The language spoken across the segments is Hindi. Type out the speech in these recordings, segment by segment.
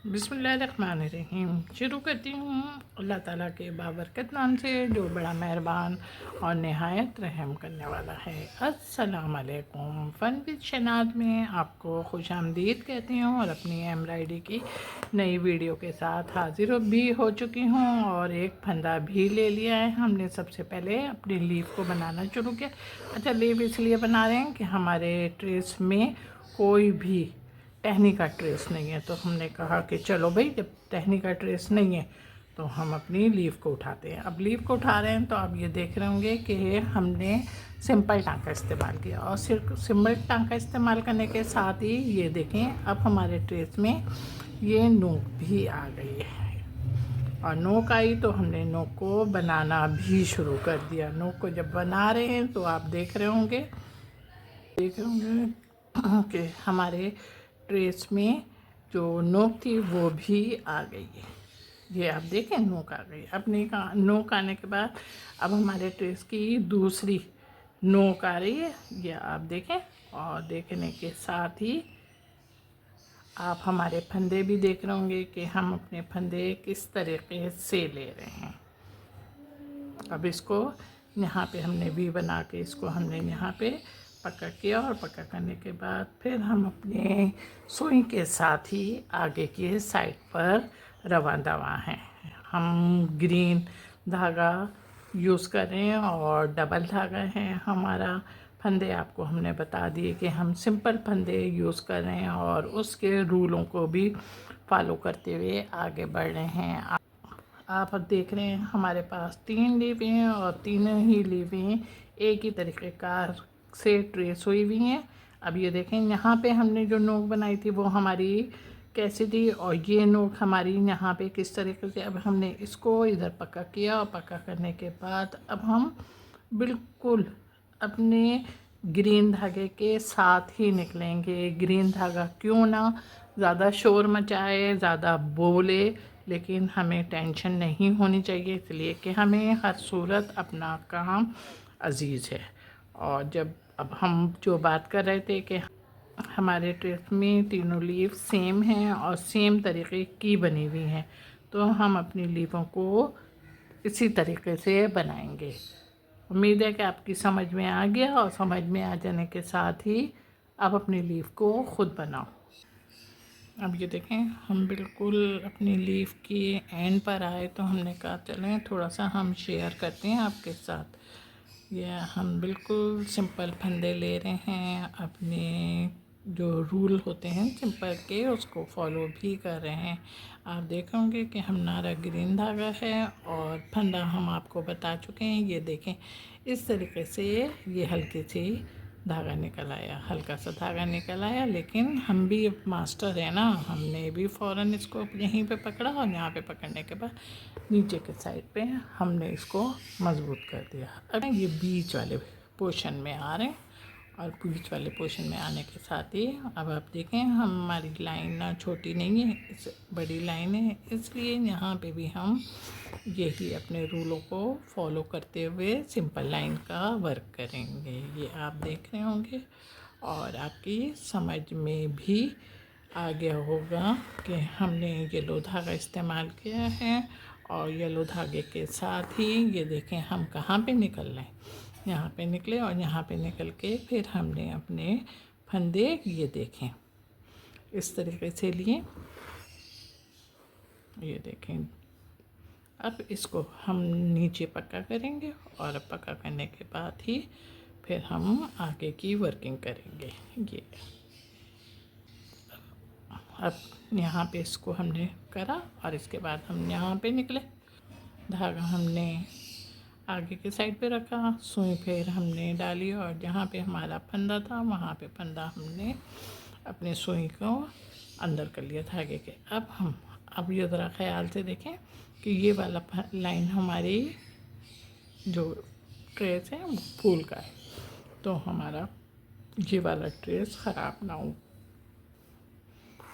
बिस्मिल्लाहिर्रहमानिर्रहीम। शुरू करती हूँ अल्लाह ताला के बाबरकत नाम से जो बड़ा मेहरबान और नहायत रहम करने वाला है। अस्सलाम वालेकुम। फ़न विद शनात में आपको खुश आमदीद कहती हूँ और अपनी एम्ब्रॉयडरी की नई वीडियो के साथ हाजिर भी हो चुकी हूँ और एक फंदा भी ले लिया है। हमने सबसे पहले अपनी लीफ को बनाना शुरू किया। अच्छा, लीफ इसलिए बना रहे हैं कि हमारे ट्रेस में कोई भी टहनी का ट्रेस नहीं है, तो हमने कहा कि चलो भाई, जब टहनी का ट्रेस नहीं है तो हम अपनी लीफ को उठाते हैं। अब लीफ को उठा रहे हैं तो आप ये देख रहे होंगे कि हमने सिंपल टाँका इस्तेमाल किया और सिर्फ सिंपल टाँका इस्तेमाल करने के साथ ही ये देखें अब हमारे ट्रेस में ये नोक भी आ गई है। और नोक आई तो हमने नोक को बनाना भी शुरू कर दिया। नोक को जब बना रहे हैं तो आप देख रहे होंगे कि हमारे ट्रेस में जो नोक थी वो भी आ गई है। ये आप देखें, नोक आ गई। अब नोक आने के बाद अब हमारे ट्रेस की दूसरी नोक आ रही है, ये आप देखें। और देखने के साथ ही आप हमारे फंदे भी देख रहे होंगे कि हम अपने फंदे किस तरीके से ले रहे हैं। अब इसको यहाँ पे हमने वी बना के इसको हमने यहाँ पे पक्का किया और पक्का करने के बाद फिर हम अपने सुई के साथ ही आगे के साइड पर रवा दवा हैं। हम ग्रीन धागा यूज़ कर रहे हैं और डबल धागा है हमारा। फंदे आपको हमने बता दिए कि हम सिंपल फंदे यूज़ कर रहे हैं और उसके रूलों को भी फॉलो करते हुए आगे बढ़ रहे हैं। आप अब देख रहे हैं हमारे पास 3 लीवें हैं और तीनों ही लीवें एक ही तरीक़ेकार से ट्रेस हुई हुई हैं। अब ये देखें, यहाँ पे हमने जो नोक बनाई थी वो हमारी कैसी थी और ये नोक हमारी यहाँ पे किस तरीके से। अब हमने इसको इधर पक्का किया और पक्का करने के बाद अब हम बिल्कुल अपने ग्रीन धागे के साथ ही निकलेंगे। ग्रीन धागा क्यों ना ज़्यादा शोर मचाए, ज़्यादा बोले, लेकिन हमें टेंशन नहीं होनी चाहिए, इसलिए कि हमें हर सूरत अपना काम अजीज़ है। और जब अब हम जो बात कर रहे थे कि हमारे ट्रेस में तीनों लीफ सेम हैं और सेम तरीके की बनी हुई हैं, तो हम अपनी लीफों को इसी तरीके से बनाएंगे। उम्मीद है कि आपकी समझ में आ गया और समझ में आ जाने के साथ ही आप अपनी लीफ को ख़ुद बनाओ। अब ये देखें, हम बिल्कुल अपनी लीफ की एंड पर आए तो हमने कहा चलें थोड़ा सा हम शेयर करते हैं आपके साथ। ये हम बिल्कुल सिंपल फंदे ले रहे हैं, अपने जो रूल होते हैं सिंपल के उसको फॉलो भी कर रहे हैं। आप देखेंगे कि हमारा ग्रीन धागा है और फंदा हम आपको बता चुके हैं। ये देखें, इस तरीके से ये हल्की सी धागा निकल आया, हल्का सा धागा निकल आया, लेकिन हम भी मास्टर है ना, हमने भी फ़ौरन इसको यहीं पे पकड़ा और यहाँ पे पकड़ने के बाद नीचे के साइड पे हमने इसको मज़बूत कर दिया। अब ये बीच वाले पोर्शन में आ रहे हैं और बीच वाले पोर्शन में आने के साथ ही अब आप देखें हमारी लाइन ना छोटी नहीं है, इस बड़ी लाइन है, इसलिए यहाँ पे भी हम यही अपने रूलों को फॉलो करते हुए सिंपल लाइन का वर्क करेंगे। ये आप देख रहे होंगे और आपकी समझ में भी आ गया होगा कि हमने येलो धागा इस्तेमाल किया है और येलो धागे के साथ ही ये देखें हम कहाँ पे निकल रहे हैं। यहाँ पे निकले और यहाँ पे निकल के फिर हमने अपने फंदे ये देखें इस तरीके से लिए। ये देखें, अब इसको हम नीचे पक्का करेंगे और पक्का करने के बाद ही फिर हम आगे की वर्किंग करेंगे। ये अब यहाँ पे इसको हमने करा और इसके बाद हम यहाँ पे निकले। धागा हमने आगे के साइड पे रखा, सुई फिर हमने डाली और जहाँ पे हमारा फंदा था वहाँ पे फंदा हमने अपने सुई को अंदर कर लिया धागे के। अब ये ज़रा ख्याल से देखें कि ये वाला लाइन हमारी जो ट्रेस है वो फूल का है, तो हमारा ये वाला ट्रेस ख़राब ना हो।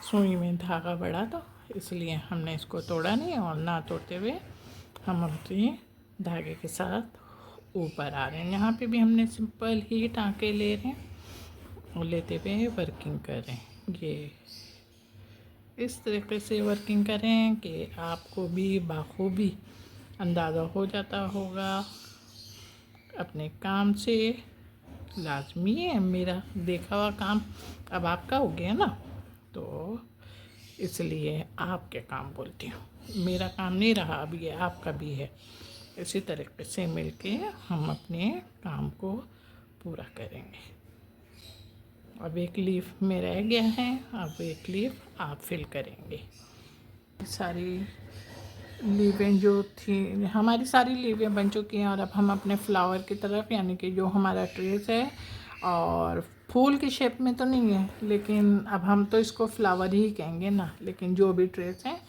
सुई में धागा बड़ा था इसलिए हमने इसको तोड़ा नहीं और ना तोड़ते हुए हम अपने धागे के साथ ऊपर आ रहे हैं। यहाँ पे भी हमने सिंपल ही टाँके ले रहे हैं और लेते हुए वर्किंग कर रहे हैं। ये इस तरीके से वर्किंग करें कि आपको भी बाखूबी अंदाज़ा हो जाता होगा अपने काम से। लाजमी है, मेरा देखा हुआ काम अब आपका हो गया ना, तो इसलिए आपके काम बोलती हूँ। मेरा काम नहीं रहा, अब ये आपका भी है। इसी तरीके से मिलके हम अपने काम को पूरा करेंगे। अब एक लीफ में रह गया है, अब एक लीफ आप फिल करेंगे। सारी लीवें जो थी, हमारी सारी लीवें बन चुकी हैं और अब हम अपने फ्लावर की तरफ, यानी कि जो हमारा ट्रेस है, और फूल की शेप में तो नहीं है, लेकिन अब हम तो इसको फ्लावर ही कहेंगे ना। लेकिन जो भी ट्रेस है,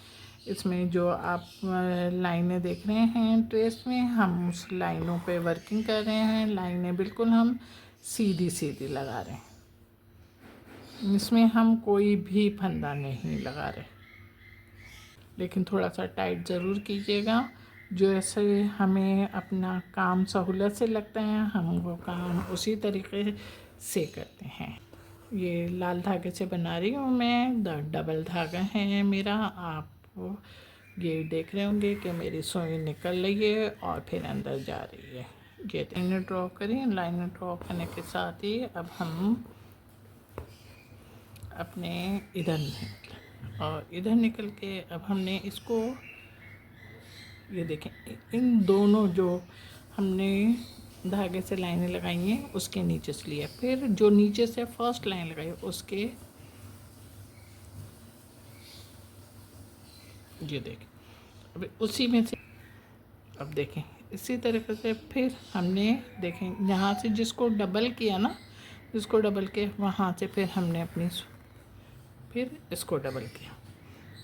इसमें जो आप लाइनें देख रहे हैं ट्रेस में, हम उस लाइनों पे वर्किंग कर रहे हैं। लाइनें बिल्कुल हम सीधी सीधी लगा रहे हैं, इसमें हम कोई भी फंदा नहीं लगा रहे, लेकिन थोड़ा सा टाइट ज़रूर कीजिएगा। जो ऐसे हमें अपना काम सहूलत से लगता है, हम वो काम उसी तरीके से करते हैं। ये लाल धागे से बना रही हूँ मैं, डबल धागा है मेरा। आप ये देख रहे होंगे कि मेरी सुई निकल रही है और फिर अंदर जा रही है। ये लाइन ड्रॉ करें, लाइन ड्रॉ करने के साथ ही अब हम अपने इधर निकल, और इधर निकल के अब हमने इसको, ये देखें, इन दोनों जो हमने धागे से लाइनें लगाई हैं उसके नीचे से लिया, फिर जो नीचे से फर्स्ट लाइन लगाई उसके, ये देखें, अब उसी में से, अब देखें इसी तरीके से फिर हमने देखें यहाँ से जिसको डबल किया ना, जिसको डबल किया वहाँ से फिर हमने अपनी, फिर इसको डबल किया,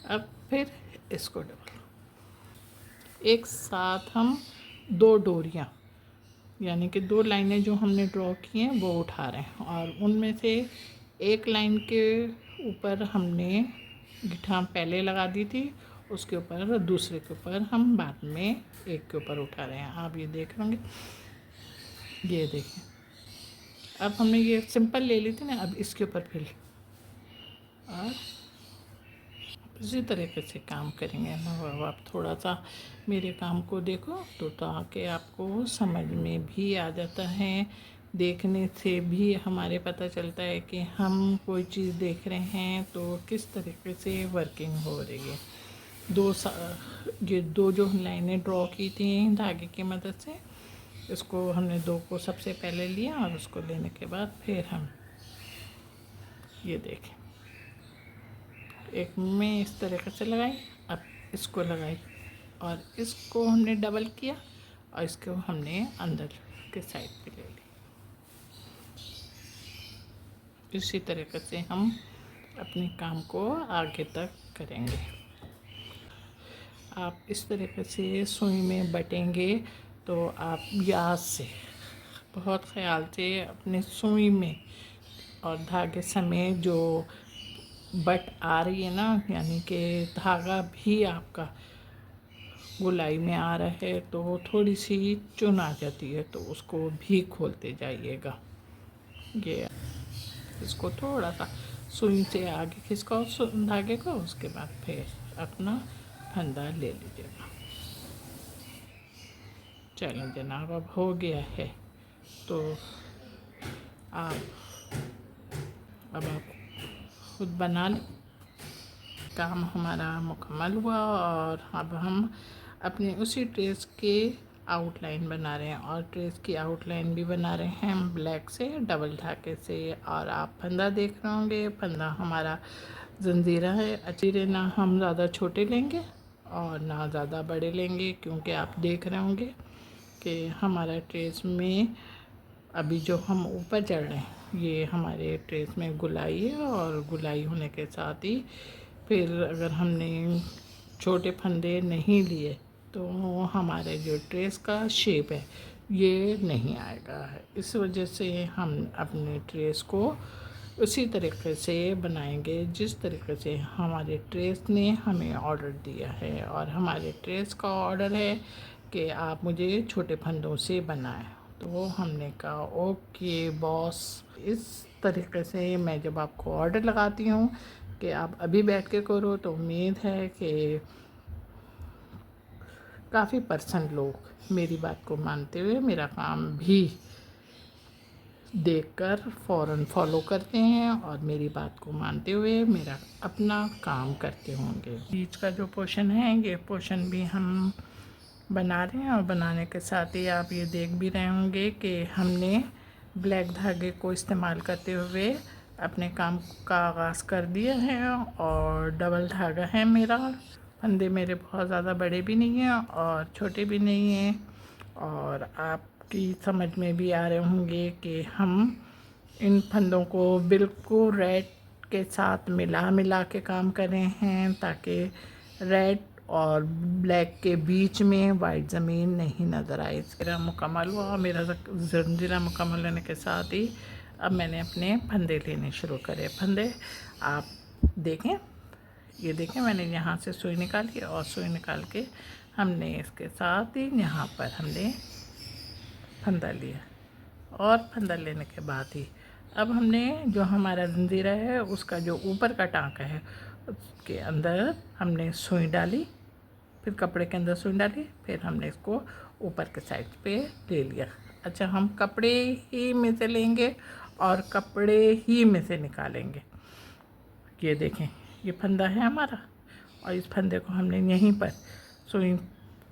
अब फिर इसको डबल, एक साथ हम दो डोरियाँ, यानी कि दो लाइनें जो हमने ड्रॉ की हैं वो उठा रहे हैं, और उनमें से एक लाइन के ऊपर हमने गिठान पहले लगा दी थी, उसके ऊपर दूसरे के ऊपर हम बाद में एक के ऊपर उठा रहे हैं। आप ये देख रहे होंगे, ये देखें, अब हमने ये सिंपल ले ली थी ना, अब इसके ऊपर फिर, और इसी तरीके से काम करेंगे ना। अब आप थोड़ा सा मेरे काम को देखो तो ताकि आपको समझ में भी आ जाता है, देखने से भी हमारे पता चलता है कि हम कोई चीज़ देख रहे हैं तो किस तरीके से वर्किंग हो रही है। ये दो जो लाइनें ड्रॉ की थी धागे की मदद से, इसको हमने दो को सबसे पहले लिया, और उसको लेने के बाद फिर हम ये देखें, एक में इस तरीके से लगाई, अब इसको लगाई, और इसको हमने डबल किया, और इसको हमने अंदर के साइड पे ले ली। इसी तरीके से हम अपने काम को आगे तक करेंगे। आप इस तरीके से सुई में बटेंगे तो आप याद से, बहुत ख्याल से अपने सुई में और धागे समेत जो बट आ रही है ना, यानी कि धागा भी आपका गोलाई में आ रहा है तो थोड़ी सी चुन आ जाती है, तो उसको भी खोलते जाइएगा। ये इसको थोड़ा सा सुई से आगे खिसकाओ धागे को, उसके बाद फिर अपना फंदा ले लीजिएगा। चलें जनाब, अब हो गया है, तो अब आप खुद बना लें। काम हमारा मुकम्मल हुआ, और अब हम अपने उसी ट्रेस के आउटलाइन बना रहे हैं, और ट्रेस की आउटलाइन भी बना रहे हैं हम ब्लैक से, डबल धागे से। और आप फंदा देख रहे होंगे, फंदा हमारा जंजीरा है। अचीरे ना हम ज़्यादा छोटे लेंगे और ना ज़्यादा बड़े लेंगे, क्योंकि आप देख रहे होंगे कि हमारा ट्रेस में अभी जो हम ऊपर चढ़ रहे हैं, ये हमारे ट्रेस में गुलाई है, और गुलाई होने के साथ ही फिर अगर हमने छोटे फंदे नहीं लिए तो हमारे जो ट्रेस का शेप है ये नहीं आएगा। इस वजह से हम अपने ट्रेस को उसी तरीके से बनाएंगे जिस तरीके से हमारे ट्रेस ने हमें ऑर्डर दिया है, और हमारे ट्रेस का ऑर्डर है कि आप मुझे छोटे फंदों से बनाएं। तो हमने कहा ओके बॉस। इस तरीके से मैं जब आपको ऑर्डर लगाती हूँ कि आप अभी बैठ के करो तो उम्मीद है कि काफ़ी परसेंट लोग मेरी बात को मानते हुए मेरा काम भी देखकर फ़ौरन फॉलो करते हैं और मेरी बात को मानते हुए मेरा अपना काम करते होंगे। बीच का जो पोर्शन है ये पोर्शन भी हम बना रहे हैं और बनाने के साथ ही आप ये देख भी रहे होंगे कि हमने ब्लैक धागे को इस्तेमाल करते हुए अपने काम का आगाज़ कर दिया है। और डबल धागा है मेरा, फंदे मेरे बहुत ज़्यादा बड़े भी नहीं हैं और छोटे भी नहीं हैं। और आपकी समझ में भी आ रहे होंगे कि हम इन फंदों को बिल्कुल रेड के साथ मिला के काम कर रहे हैं ताकि रेड और ब्लैक के बीच में वाइट ज़मीन नहीं नज़र आए। मेरा मुकम्मल हुआ। मेरा ज़ंजीरा मुकम्मल होने के साथ ही अब मैंने अपने फंदे लेने शुरू करे। फंदे आप देखें, ये देखें मैंने यहाँ से सुई निकाली और सुई निकाल के हमने इसके साथ ही यहाँ पर हमने फंदा लिया। और फंदा लेने के बाद ही अब हमने जो हमारा जंजीरा है उसका जो ऊपर का टाँका है उसके अंदर हमने सुई डाली, फिर कपड़े के अंदर सुई डाली, फिर हमने इसको ऊपर के साइड पे ले लिया। अच्छा, हम कपड़े ही में से लेंगे और कपड़े ही में से निकालेंगे। ये देखें, ये फंदा है हमारा और इस फंदे को हमने यहीं पर सुई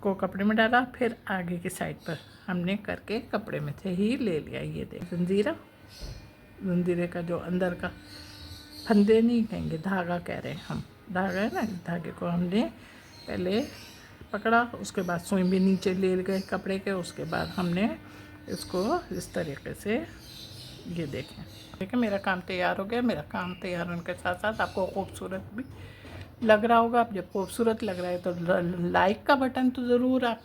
को कपड़े में डाला, फिर आगे की साइड पर हमने करके कपड़े में से ही ले लिया। ये देख जंजीरे का जो अंदर का, फंदे नहीं कहेंगे, धागा कह रहे हैं हम, धागा है ना, इस धागे को हमने पहले पकड़ा, उसके बाद सुई भी नीचे ले गए कपड़े के, उसके बाद हमने इसको इस तरीके से, ये देखें मेरा काम तैयार हो गया। मेरा काम तैयार होने के साथ साथ आपको खूबसूरत भी लग रहा होगा। अब जब खूबसूरत लग रहा है तो लाइक का बटन तो ज़रूर आप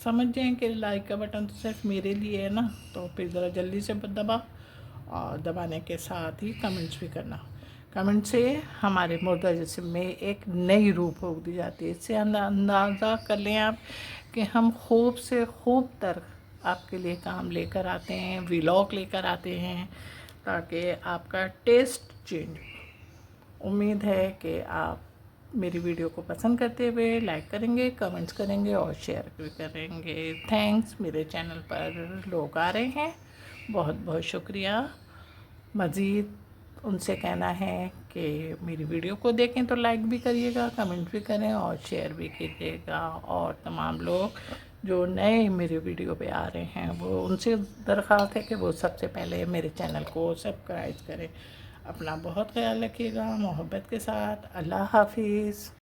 समझ जाएं कि लाइक का बटन तो सिर्फ मेरे लिए है ना, तो फिर ज़रा जल्दी से दबा और दबाने के साथ ही कमेंट्स भी करना। कमेंट से हमारे मुर्दा जिस्म में एक नई रूह फूंक दी जाती है। इससे अंदाज़ा कर लें आप कि हम खूब से खूब तर आपके लिए काम लेकर आते हैं, व्लॉग लेकर आते हैं ताकि आपका टेस्ट चेंज। उम्मीद है कि आप मेरी वीडियो को पसंद करते हुए लाइक करेंगे, कमेंट्स करेंगे और शेयर भी करेंगे। थैंक्स, मेरे चैनल पर लोग आ रहे हैं, बहुत बहुत शुक्रिया। मज़ीद उनसे कहना है कि मेरी वीडियो को देखें तो लाइक भी करिएगा, कमेंट भी करें और शेयर भी कीजिएगा। और तमाम लोग जो नए मेरे वीडियो पे आ रहे हैं वो उनसे दरख्वास्त है कि वो सबसे पहले मेरे चैनल को सब्सक्राइब करें। अपना बहुत ख्याल रखिएगा, मोहब्बत के साथ। अल्लाह हाफिज़।